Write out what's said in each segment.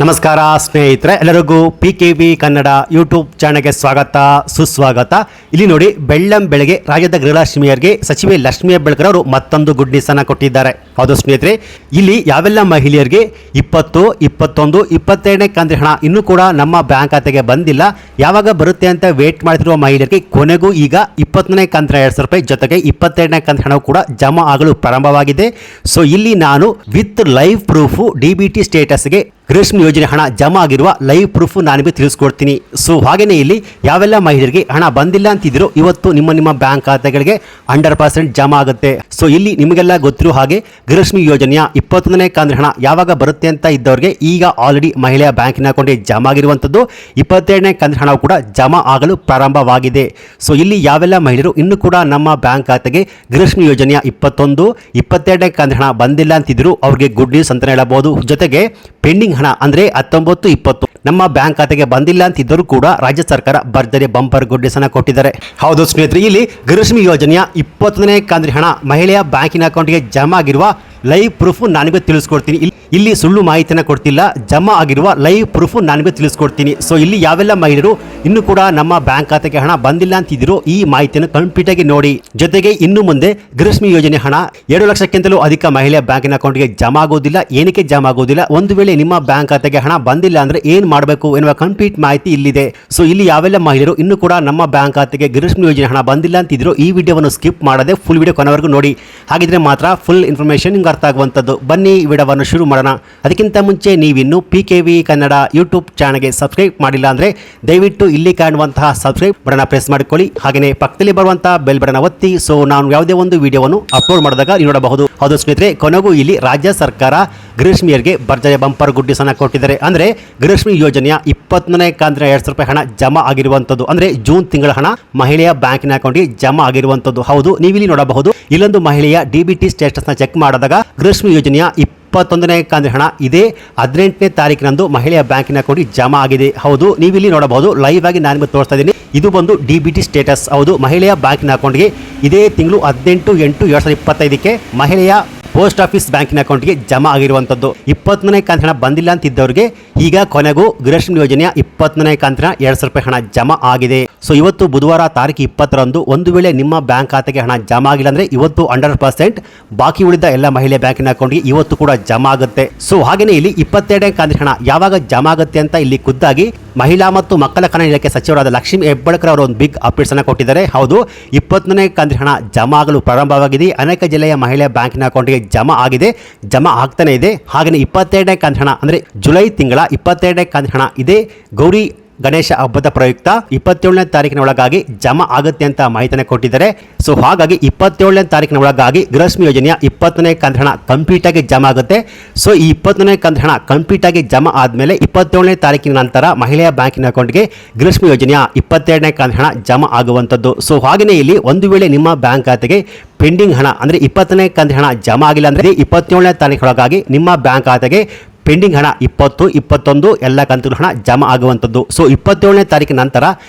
ನಮಸ್ಕಾರ ಸ್ನೇಹಿತರೆ, ಎಲ್ಲರಿಗೂ PKV ಕನ್ನಡ ಯೂಟ್ಯೂಬ್ ಚಾನಲ್ಗೆ ಸ್ವಾಗತ ಸುಸ್ವಾಗತ. ಇಲ್ಲಿ ನೋಡಿ, ಬೆಳ್ಳಂಬೆಳಗ್ಗೆ ರಾಜ್ಯದ ಗೃಹಲಕ್ಷ್ಮಿಯರಿಗೆ ಸಚಿವೆ ಲಕ್ಷ್ಮೀ ಹೆಬ್ಬಾಳ್ಕರ್ ಅವರು ಮತ್ತೊಂದು ಗುಡ್ ನ್ಯೂಸ್ ಅನ್ನು ಕೊಟ್ಟಿದ್ದಾರೆ. ಹೌದು ಸ್ನೇಹಿತರೆ, ಇಲ್ಲಿ ಯಾವೆಲ್ಲ ಮಹಿಳೆಯರಿಗೆ 20, 21, 22ನೇ ಕಂತಿನ ಹಣ ಇನ್ನೂ ಕೂಡ ನಮ್ಮ ಬ್ಯಾಂಕ್ ಖಾತೆಗೆ ಬಂದಿಲ್ಲ, ಯಾವಾಗ ಬರುತ್ತೆ ಅಂತ ವೇಟ್ ಮಾಡ್ತಿರುವ ಮಹಿಳೆಯರಿಗೆ ಕೊನೆಗೂ ಈಗ 20ನೇ ಕಂತಿನ 2,000 ರೂಪಾಯಿ ಜೊತೆಗೆ 22ನೇ ಕಂತಿನ ಹಣ ಕೂಡ ಜಮಾ ಆಗಲು ಪ್ರಾರಂಭವಾಗಿದೆ. ಸೊ ಇಲ್ಲಿ ನಾನು ವಿತ್ ಲೈವ್ ಪ್ರೂಫ್ DBT ಸ್ಟೇಟಸ್ಗೆ ಗೃಹಲಕ್ಷ್ಮಿ ಯೋಜನೆ ಹಣ ಜಮಾ ಆಗಿರುವ ಲೈವ್ ಪ್ರೂಫ್ ನಾನಿಗೆ ತಿಳಿಸ್ಕೊಡ್ತೀನಿ. ಸೊ ಹಾಗೇನೆ ಇಲ್ಲಿ ಯಾವೆಲ್ಲ ಮಹಿಳೆಯರಿಗೆ ಹಣ ಬಂದಿಲ್ಲ ಅಂತಿದ್ರು, ಇವತ್ತು ನಿಮ್ಮ ಬ್ಯಾಂಕ್ ಖಾತೆಗಳಿಗೆ 100% ಜಮಾ ಆಗುತ್ತೆ. ಸೊ ಇಲ್ಲಿ ನಿಮಗೆಲ್ಲ ಗೊತ್ತಿರೋ ಹಾಗೆ ಗೃಹಲಕ್ಷ್ಮಿ ಯೋಜನೆಯ 21ನೇ ಕಂತಿನ ಹಣ ಯಾವಾಗ ಬರುತ್ತೆ ಅಂತ ಇದ್ದವರಿಗೆ ಈಗ ಆಲ್ರೆಡಿ ಮಹಿಳೆಯ ಬ್ಯಾಂಕಿನ ಅಕೌಂಟ್ಗೆ ಜಮಾ ಆಗಿರುವಂಥದ್ದು, 22ನೇ ಕಂತಿನ ಹಣ ಕೂಡ ಜಮಾ ಆಗಲು ಪ್ರಾರಂಭವಾಗಿದೆ. ಸೊ ಇಲ್ಲಿ ಯಾವೆಲ್ಲ ಮಹಿಳೆಯರು ಇನ್ನೂ ಕೂಡ ನಮ್ಮ ಬ್ಯಾಂಕ್ ಖಾತೆಗೆ ಗೃಹಲಕ್ಷ್ಮಿ ಯೋಜನೆಯ 21, 22ನೇ ಕಂತಿನ ಹಣ ಬಂದಿಲ್ಲ ಅಂತಿದ್ರು, ಅವ್ರಿಗೆ ಗುಡ್ ನ್ಯೂಸ್ ಅಂತ ಹೇಳಬಹುದು. ಜೊತೆಗೆ ಪೆಂಡಿಂಗ್ ಹಣ ಅಂದ್ರೆ 19, 20 ನಮ್ಮ ಬ್ಯಾಂಕ್ ಖಾತೆಗೆ ಬಂದಿಲ್ಲ ಅಂತಿದ್ದರೂ ಕೂಡ ರಾಜ್ಯ ಸರ್ಕಾರ ಭರ್ಜರಿ ಬಂಪರ್ ಗುಡ್ ನ್ಯೂಸ್ ಅನ್ನು ಕೊಟ್ಟಿದ್ದಾರೆ. ಹೌದು ಸ್ನೇಹಿತರೆ, ಇಲ್ಲಿ ಗೃಹಲಕ್ಷ್ಮಿ ಯೋಜನೆಯ 21ನೇ ಕಂತಿನ ಹಣ ಮಹಿಳೆಯ ಬ್ಯಾಂಕಿನ ಅಕೌಂಟ್ಗೆ ಜಮಾ ಆಗಿರುವ ಲೈವ್ ಪ್ರೂಫ್ ನಾನಿಗೆ ತಿಳಿಸ್ಕೊಡ್ತೀನಿ. ಇಲ್ಲಿ ಸುಳ್ಳು ಮಾಹಿತಿಯನ್ನು ಕೊಡ್ತಿಲ್ಲ, ಜಮಾ ಆಗಿರುವ ಲೈವ್ ಪ್ರೂಫ್ ನಾನಿಗೆ ತಿಳಿಸ್ಕೊಡ್ತೀನಿ. ಸೊ ಇಲ್ಲಿ ಯಾವೆಲ್ಲ ಮಹಿಳೆಯರು ಇನ್ನೂ ಕೂಡ ನಮ್ಮ ಬ್ಯಾಂಕ್ ಖಾತೆಗೆ ಹಣ ಬಂದಿಲ್ಲ ಅಂತಿದ್ರು, ಈ ಮಾಹಿತಿಯನ್ನು ಕಂಪ್ಲೀಟ್ ಆಗಿ ನೋಡಿ. ಜೊತೆಗೆ ಇನ್ನು ಮುಂದೆ ಗೃಹಲಕ್ಷ್ಮಿ ಯೋಜನೆ ಹಣ 2 ಲಕ್ಷಕ್ಕಿಂತಲೂ ಅಧಿಕ ಮಹಿಳೆಯ ಬ್ಯಾಂಕಿನ ಅಕೌಂಟ್ಗೆ ಜಮಾ ಆಗೋದಿಲ್ಲ. ಏನಕ್ಕೆ ಜಮಾ ಆಗೋದಿಲ್ಲ, ಒಂದು ವೇಳೆ ನಿಮ್ಮ ಬ್ಯಾಂಕ್ ಖಾತೆಗೆ ಹಣ ಬಂದಿಲ್ಲ ಅಂದ್ರೆ ಏನ್ ಮಾಡಬೇಕು ಎನ್ನುವ ಕಂಪ್ಲೀಟ್ ಮಾಹಿತಿ ಇಲ್ಲಿದೆ. ಸೊ ಇಲ್ಲಿ ಯಾವೆಲ್ಲ ಮಹಿಳೆಯರು ಇನ್ನೂ ಕೂಡ ನಮ್ಮ ಬ್ಯಾಂಕ್ ಖಾತೆಗೆ ಗೃಹಲಕ್ಷ್ಮಿ ಯೋಜನೆ ಹಣ ಬಂದಿಲ್ಲ ಅಂತಿದ್ರು, ಈ ವಿಡಿಯೋವನ್ನು ಸ್ಕಿಪ್ ಮಾಡದೆ ಫುಲ್ ವಿಡಿಯೋ ಕೊನೆವರೆಗೂ ನೋಡಿ. ಹಾಗಿದ್ರೆ ಮಾತ್ರ ಫುಲ್ ಇನ್ಫಾರ್ಮೇಶನ್ ನಿಮ್ಗೆ ಅರ್ಥ ಆಗುವಂಥದ್ದು. ಬನ್ನಿ ವಿಡಿಯೋವನ್ನು ಶುರು ಮಾಡೋಣ. ಅದಕ್ಕಿಂತ ಮುಂಚೆ ನೀವಿನ್ನು PKV ಕನ್ನಡ ಯೂಟ್ಯೂಬ್ ಚಾನಲ್ಗೆ ಸಬ್ಸ್ಕ್ರೈಬ್ ಮಾಡಿಲ್ಲ ಅಂದರೆ ದಯವಿಟ್ಟು ಇಲ್ಲಿ ಕಾಣುವಂತಹ ಸಬ್ಸ್ಕ್ರೈಬ್ ಬಟನ್ ಪ್ರೆಸ್ ಮಾಡಿಕೊಳ್ಳಿ. ಹಾಗೆಯೇ ಪಕ್ಕದಲ್ಲಿ ಬರುವಂತಹ ಬೆಲ್ ಬಟನ್ ಒತ್ತಿ. ಸೊ ನಾನು ಯಾವುದೇ ಒಂದು ವಿಡಿಯೋವನ್ನು ಅಪ್ಲೋಡ್ ಮಾಡಿದಾಗ ನೀವು ನೋಡಬಹುದು. ಹೌದು ಸ್ನೇಹಿತರೆ, ಕೊನೆಗೂ ಇಲ್ಲಿ ರಾಜ್ಯ ಸರ್ಕಾರ ಗೃಹಲಕ್ಷ್ಮಿಯರಿಗೆ ಭರ್ಜರಿ ಬಂಪರ್ ಗುಡ್ ನ್ಯೂಸ್ ಅನ್ನು ಕೊಟ್ಟಿದ್ದಾರೆ. ಅಂದರೆ ಗೃಹಲಕ್ಷ್ಮಿ ಯೋಜನೆಯ 21ನೇ ಕಂತಿನ 2,000 ರೂಪಾಯಿ ಹಣ ಜಮಾ ಆಗಿರುವಂಥದ್ದು, ಅಂದರೆ ಜೂನ್ ತಿಂಗಳ ಹಣ ಮಹಿಳೆಯ ಬ್ಯಾಂಕಿನ ಅಕೌಂಟ್ಗೆ ಜಮಾ ಆಗಿರುವಂಥದ್ದು. ಹೌದು, ನೀವಿಲ್ಲಿ ನೋಡಬಹುದು, ಇಲ್ಲೊಂದು ಮಹಿಳೆಯ DBT ಸ್ಟೇಟಸ್ನ ಚೆಕ್ ಮಾಡಿದಾಗ ಗೃಹಲಕ್ಷ್ಮಿ ಯೋಜನೆಯ 21ನೇ ಕಂತಿನ ಹಣ ಇದೇ 18ನೇ ತಾರೀಕಿನಂದು ಮಹಿಳೆಯ ಬ್ಯಾಂಕಿನ ಅಕೌಂಟ್ಗೆ ಜಮಾ ಆಗಿದೆ. ಹೌದು, ನೀವಿಲ್ಲಿ ನೋಡಬಹುದು, ಲೈವ್ ಆಗಿ ನಾನು ನಿಮಗೆ ತೋರಿಸ್ತಾ ಇದ್ದೀನಿ. ಇದು ಬಂದು DBT ಸ್ಟೇಟಸ್. ಹೌದು, ಮಹಿಳೆಯ ಬ್ಯಾಂಕಿನ ಅಕೌಂಟ್ಗೆ ಇದೇ ತಿಂಗಳು 18/8/2025ಕ್ಕೆ ಮಹಿಳೆಯ ಪೋಸ್ಟ್ ಆಫೀಸ್ ಬ್ಯಾಂಕಿನ ಅಕೌಂಟ್ಗೆ ಜಮಾ ಆಗಿರುವಂಥದ್ದು. 21ನೇ ಕಂತಿನ ಹಣ ಬಂದಿಲ್ಲ ಅಂತಿದ್ದವರಿಗೆ ಈಗ ಕೊನೆಗೂ ಗೃಹಲಕ್ಷ್ಮಿ ಯೋಜನೆಯ 21ನೇ ಕಂತಿನ 2,000 ರೂಪಾಯಿ ಹಣ ಜಮಾ ಆಗಿದೆ. ಸೊ ಇವತ್ತು ಬುಧವಾರ ತಾರೀಕು 20ರಂದು ಒಂದು ವೇಳೆ ನಿಮ್ಮ ಬ್ಯಾಂಕ್ ಖಾತೆಗೆ ಹಣ ಜಮಾ ಆಗಿಲ್ಲ ಅಂದ್ರೆ ಇವತ್ತು 100% ಬಾಕಿ ಉಳಿದ ಎಲ್ಲ ಮಹಿಳೆ ಬ್ಯಾಂಕಿನ ಅಕೌಂಟ್ಗೆ ಇವತ್ತು ಕೂಡ ಜಮಾ ಆಗುತ್ತೆ. ಸೊ ಹಾಗೇನೆ ಇಲ್ಲಿ 22ನೇ ಕಂತಿನ ಹಣ ಯಾವಾಗ ಜಮಾ ಆಗುತ್ತೆ ಅಂತ ಇಲ್ಲಿ ಖುದ್ದಾಗಿ ಮಹಿಳಾ ಮತ್ತು ಮಕ್ಕಳ ಕಲ್ಯಾಣ ಇಲಾಖೆ ಸಚಿವರಾದ ಲಕ್ಷ್ಮೀ ಹೆಬ್ಬಾಳ್ಕರ್ ಅವರು ಒಂದು ಬಿಗ್ ಅಪ್ಡೇಟ್ಸ್ ಅನ್ನು ಕೊಟ್ಟಿದ್ದಾರೆ. ಹೌದು, 21ನೇ ಕಂತಿನ ಹಣ ಜಮಾ ಆಗಲು ಪ್ರಾರಂಭವಾಗಿದೆ. ಅನೇಕ ಜಿಲ್ಲೆಯ ಮಹಿಳೆಯ ಬ್ಯಾಂಕಿನ ಅಕೌಂಟ್ಗೆ ಜಮಾ ಆಗಿದೆ, ಜಮಾ ಆಗ್ತಾನೆ ಇದೆ. ಹಾಗೆಯೇ 22ನೇ ಕಂತಿನ ಹಣ ಅಂದ್ರೆ ಜುಲೈ ತಿಂಗಳ 22ನೇ ಕಂತಿನ ಹಣ ಇದೇ ಗೌರಿ ಗಣೇಶ ಹಬ್ಬದ ಪ್ರಯುಕ್ತ 27ನೇ ತಾರೀಕಿನ ಒಳಗಾಗಿ ಜಮಾ ಆಗುತ್ತೆ ಅಂತ ಮಾಹಿತಿಯನ್ನು ಕೊಟ್ಟಿದ್ದಾರೆ. ಸೊ ಹಾಗಾಗಿ 27ನೇ ತಾರೀಕಿನ ಒಳಗಾಗಿ ಗೃಹಲಕ್ಷ್ಮಿ ಯೋಜನೆಯ 20ನೇ ಕಂತಿನ ಹಣ ಕಂಪ್ಲೀಟ್ ಆಗಿ ಜಮಾ ಆಗುತ್ತೆ. ಸೊ ಈ 20ನೇ ಕಂತಿನ ಹಣ ಕಂಪ್ಲೀಟ್ ಆಗಿ ಜಮಾ ಆದಮೇಲೆ 27ನೇ ತಾರೀಕಿನ ನಂತರ ಮಹಿಳೆಯ ಬ್ಯಾಂಕಿನ ಅಕೌಂಟ್ಗೆ ಗೃಹಲಕ್ಷ್ಮಿ ಯೋಜನೆಯ 22ನೇ ಕಂತಿನ ಹಣ ಜಮಾ ಆಗುವಂಥದ್ದು. ಸೊ ಹಾಗೆಯೇ ಇಲ್ಲಿ ಒಂದು ವೇಳೆ ನಿಮ್ಮ ಬ್ಯಾಂಕ್ ಖಾತೆಗೆ ಪೆಂಡಿಂಗ್ ಹಣ ಅಂದ್ರೆ 20ನೇ ಕಂತಿನ ಹಣ ಜಮಾ ಆಗಿಲ್ಲ ಅಂದ್ರೆ 27ನೇ ತಾರೀಕಿನೊಳಗಾಗಿ ನಿಮ್ಮ ಬ್ಯಾಂಕ್ ಖಾತೆಗೆ ಪೆಂಡಿಂಗ್ ಹಣ 20, 21 ಎಲ್ಲ ಕಂತುಗಳ ಹಣ ಜಮಾ ಆಗುವಂಥದ್ದು. ಸೊ 27ನೇ ತಾರೀಕಿನ ನಂತರ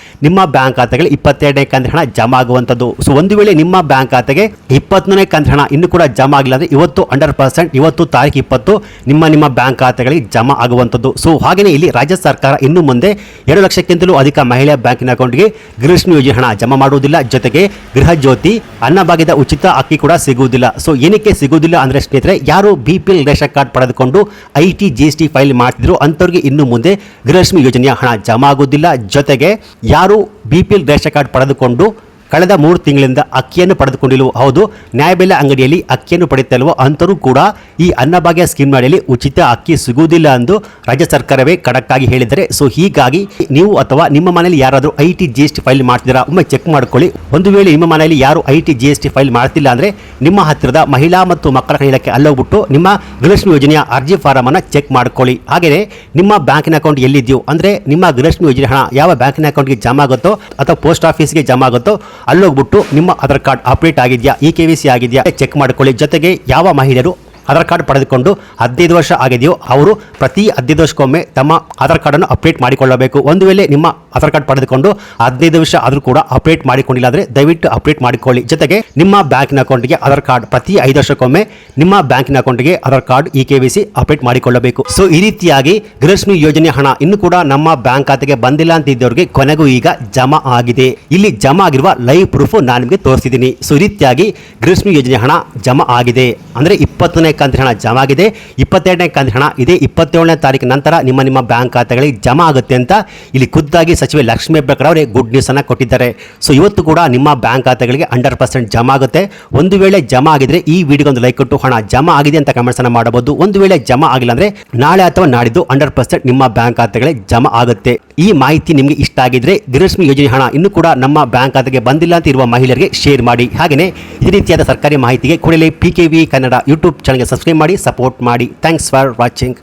ನಿಮ್ಮ ಬ್ಯಾಂಕ್ ಖಾತೆಗೆ 22ನೇ ಕಂತಿನ ಹಣ ಜಮಾ ಆಗುವಂಥದ್ದು. ಸೊ ಒಂದು ವೇಳೆ ನಿಮ್ಮ ಬ್ಯಾಂಕ್ ಖಾತೆಗೆ 21ನೇ ಕಂತಿನ ಹಣ ಇನ್ನೂ ಕೂಡ ಜಮಾ ಆಗಿಲ್ಲ ಅಂದರೆ ಇವತ್ತು 100% ಇವತ್ತು ತಾರೀಕು 20 ನಿಮ್ಮ ಬ್ಯಾಂಕ್ ಖಾತೆಗಳಿಗೆ ಜಮಾ ಆಗುವಂಥದ್ದು. ಸೊ ಹಾಗೆಯೇ ಇಲ್ಲಿ ರಾಜ್ಯ ಸರ್ಕಾರ ಇನ್ನು ಮುಂದೆ 2 ಲಕ್ಷಕ್ಕಿಂತಲೂ ಅಧಿಕ ಮಹಿಳೆಯ ಬ್ಯಾಂಕಿನ ಅಕೌಂಟ್ಗೆ ಗೃಹಲಕ್ಷ್ಮಿ ಯೋಜನೆ ಹಣ ಜಮಾ ಮಾಡುವುದಿಲ್ಲ. ಜೊತೆಗೆ ಗೃಹ ಜ್ಯೋತಿ ಅನ್ನಭಾಗ್ಯದ ಉಚಿತ ಅಕ್ಕಿ ಕೂಡ ಸಿಗುವುದಿಲ್ಲ. ಸೊ ಏನಕ್ಕೆ ಸಿಗುವುದಿಲ್ಲ ಅಂದರೆ ಸ್ನೇಹಿತರೆ, ಯಾರು BPL ರೇಷನ್ ಕಾರ್ಡ್ ಪಡೆದುಕೊಂಡು IT GST ಫೈಲ್ ಮಾಡ್ತಿದ್ರು ಅಂಥವ್ರಿಗೆ ಇನ್ನು ಮುಂದೆ ಗೃಹಲಕ್ಷ್ಮಿ ಯೋಜನೆಯ ಹಣ ಜಮಾ ಆಗೋದಿಲ್ಲ. ಜೊತೆಗೆ ಯಾರು BPL ರೇಷನ್ ಕಾರ್ಡ್ ಪಡೆದುಕೊಂಡು ಕಳೆದ 3 ತಿಂಗಳಿಂದ ಅಕ್ಕಿಯನ್ನು ಪಡೆದುಕೊಂಡಿಲ್ವೋ, ಹೌದು ನ್ಯಾಯಬೆಲೆ ಅಂಗಡಿಯಲ್ಲಿ ಅಕ್ಕಿಯನ್ನು ಪಡೆಯುತ್ತಲ್ವೋ ಅಂಥವರು ಕೂಡ ಈ ಅನ್ನಭಾಗ್ಯ ಸ್ಕೀಮ್ ಅಡಿಯಲ್ಲಿ ಉಚಿತ ಅಕ್ಕಿ ಸಿಗುವುದಿಲ್ಲ ಎಂದು ರಾಜ್ಯ ಸರ್ಕಾರವೇ ಖಡಕ್ ಆಗಿ ಹೇಳಿದರೆ. ಸೊ ಹೀಗಾಗಿ ನೀವು ಅಥವಾ ನಿಮ್ಮ ಮನೆಯಲ್ಲಿ ಯಾರಾದರೂ IT GST ಫೈಲ್ ಮಾಡ್ತಿದ್ದೀರಾ ಒಮ್ಮೆ ಚೆಕ್ ಮಾಡ್ಕೊಳ್ಳಿ. ಒಂದು ವೇಳೆ ನಿಮ್ಮ ಮನೆಯಲ್ಲಿ ಯಾರು IT GST ಫೈಲ್ ಮಾಡ್ತಿಲ್ಲ ಅಂದರೆ ನಿಮ್ಮ ಹತ್ತಿರದ ಮಹಿಳಾ ಮತ್ತು ಮಕ್ಕಳ ಕಲ್ಯಾಣ ಇಲಾಖೆ ಅಲ್ಲೋಗ್ಬಿಟ್ಟು ನಿಮ್ಮ ಗೃಹಲಕ್ಷ್ಮಿ ಯೋಜನೆಯ ಅರ್ಜಿ ಫಾರಮ್ ಅನ್ನು ಚೆಕ್ ಮಾಡ್ಕೊಳ್ಳಿ. ಹಾಗೆಯೇ ನಿಮ್ಮ ಬ್ಯಾಂಕಿನ ಅಕೌಂಟ್ ಎಲ್ಲಿದೆಯೋ ಅಂದರೆ ನಿಮ್ಮ ಗೃಹಲಕ್ಷ್ಮಿ ಯೋಜನೆ ಹಣ ಯಾವ ಬ್ಯಾಂಕಿನ ಅಕೌಂಟ್ಗೆ ಜಮಾ ಆಗುತ್ತೋ ಅಥವಾ ಪೋಸ್ಟ್ ಆಫೀಸ್ಗೆ ಜಮಾ ಆಗುತ್ತೋ ಅಲ್ಲೋಗ್ಬಿಟ್ಟು ನಿಮ್ಮ ಆಧಾರ್ ಕಾರ್ಡ್ ಅಪ್ಡೇಟ್ ಆಗಿದೆಯಾ, KYC ಆಗಿದೆಯಾ ಚೆಕ್ ಮಾಡ್ಕೊಳ್ಳಿ. ಜೊತೆಗೆ ಯಾವ ಮಹಿಳೆಯರು ಆಧಾರ್ ಕಾರ್ಡ್ ಪಡೆದುಕೊಂಡು 15 ವರ್ಷ ಆಗಿದೆಯೋ ಅವರು ಪ್ರತಿ 15 ವರ್ಷಕ್ಕೊಮ್ಮೆ ತಮ್ಮ ಆಧಾರ್ ಕಾರ್ಡನ್ನು ಅಪ್ಡೇಟ್ ಮಾಡಿಕೊಳ್ಳಬೇಕು. ಒಂದು ವೇಳೆ ನಿಮ್ಮ ಆಧಾರ್ ಕಾರ್ಡ್ ಪಡೆದುಕೊಂಡು 15 ವರ್ಷ ಆದರೂ ಕೂಡ ಅಪ್ಡೇಟ್ ಮಾಡಿಕೊಂಡಿಲ್ಲ ಅಂದರೆ ದಯವಿಟ್ಟು ಅಪ್ಡೇಟ್ ಮಾಡಿಕೊಳ್ಳಿ. ಜೊತೆಗೆ ನಿಮ್ಮ ಬ್ಯಾಂಕಿನ ಅಕೌಂಟ್ಗೆ ಆಧಾರ್ ಕಾರ್ಡ್ ಪ್ರತಿ 5 ವರ್ಷಕ್ಕೊಮ್ಮೆ ನಿಮ್ಮ ಬ್ಯಾಂಕಿನ ಅಕೌಂಟ್ಗೆ ಆಧಾರ್ ಕಾರ್ಡ್ EKYC ಅಪ್ಡೇಟ್ ಮಾಡಿಕೊಳ್ಳಬೇಕು. ಸೊ ಈ ರೀತಿಯಾಗಿ ಗೃಹಲಕ್ಷ್ಮಿ ಯೋಜನೆ ಹಣ ಇನ್ನು ಕೂಡ ನಮ್ಮ ಬ್ಯಾಂಕ್ ಖಾತೆಗೆ ಬಂದಿಲ್ಲ ಅಂತ ಇದ್ದವರಿಗೆ ಕೊನೆಗೂ ಈಗ ಜಮಾ ಆಗಿದೆ. ಇಲ್ಲಿ ಜಮಾ ಆಗಿರುವ ಲೈವ್ ಪ್ರೂಫ್ ನಾನು ನಿಮಗೆ ತೋರಿಸಿದ್ದೀನಿ. ಸೊ ಈ ರೀತಿಯಾಗಿ ಗೃಹಲಕ್ಷ್ಮಿ ಯೋಜನೆ ಹಣ ಜಮಾ ಆಗಿದೆ ಅಂದರೆ 20ನೇ ಕಂತಿನ ಹಣ ಜಮಾ ಆಗಿದೆ. 22ನೇ ಕಂತಿನ ಹಣ ಇದೇ 27ನೇ ತಾರೀಕು ನಂತರ ನಿಮ್ಮ ಬ್ಯಾಂಕ್ ಖಾತೆಗಳಿಗೆ ಜಮಾ ಆಗುತ್ತೆ ಅಂತ ಇಲ್ಲಿ ಖುದ್ದಾಗಿ ಸಚಿವೆ ಲಕ್ಷ್ಮೀ ಹೆಬ್ಬಾಳ್ಕರ್ ಅವರೇ ಗುಡ್ ನ್ಯೂಸ್ ಅನ್ನ ಕೊಟ್ಟಿದ್ದಾರೆ. ಸೊ ಇವತ್ತು ಕೂಡ ನಿಮ್ಮ ಬ್ಯಾಂಕ್ ಖಾತೆಗಳಿಗೆ 100% ಜಮಾ ಆಗುತ್ತೆ. ಒಂದು ವೇಳೆ ಜಮಾ ಆಗಿದ್ರೆ ಈ ವಿಡಿಯೋಗೆ ಒಂದು ಲೈಕ್ ಕೊಟ್ಟು ಹಣ ಜಮಾ ಆಗಿದೆ ಅಂತ ಕಮೆಂಟ್ಸ್ ಅನ್ನ ಮಾಡಬಹುದು. ಒಂದು ವೇಳೆ ಜಮಾ ಆಗಿಲ್ಲ ಅಂದ್ರೆ ನಾಳೆ ಅಥವಾ ನಾಡಿದ್ದು 100% ನಿಮ್ಮ ಬ್ಯಾಂಕ್ ಖಾತೆಗಳಿಗೆ ಜಮಾ ಆಗುತ್ತೆ. ಈ ಮಾಹಿತಿ ನಿಮಗೆ ಇಷ್ಟ ಆಗಿದ್ರೆ ಗೃಹಲಕ್ಷ್ಮಿ ಯೋಜನೆ ಹಣ ಇನ್ನು ಕೂಡ ನಮ್ಮ ಬ್ಯಾಂಕ್ ಖಾತೆಗೆ ಬಂದಿಲ್ಲ ಅಂತ ಇರುವ ಮಹಿಳೆಯರಿಗೆ ಶೇರ್ ಮಾಡಿ. ಹಾಗೆಯೇ ಈ ರೀತಿಯಾದ ಸರ್ಕಾರಿ ಮಾಹಿತಿಗೆ ಕೂಡಲೇ PKV ಕನ್ನಡ ಯೂಟ್ಯೂಬ್ ಚಾನಲ್ಗೆ ಸಬ್ಸ್ಕ್ರೈಬ್ ಮಾಡಿ, ಸಪೋರ್ಟ್ ಮಾಡಿ. Thanks for watching.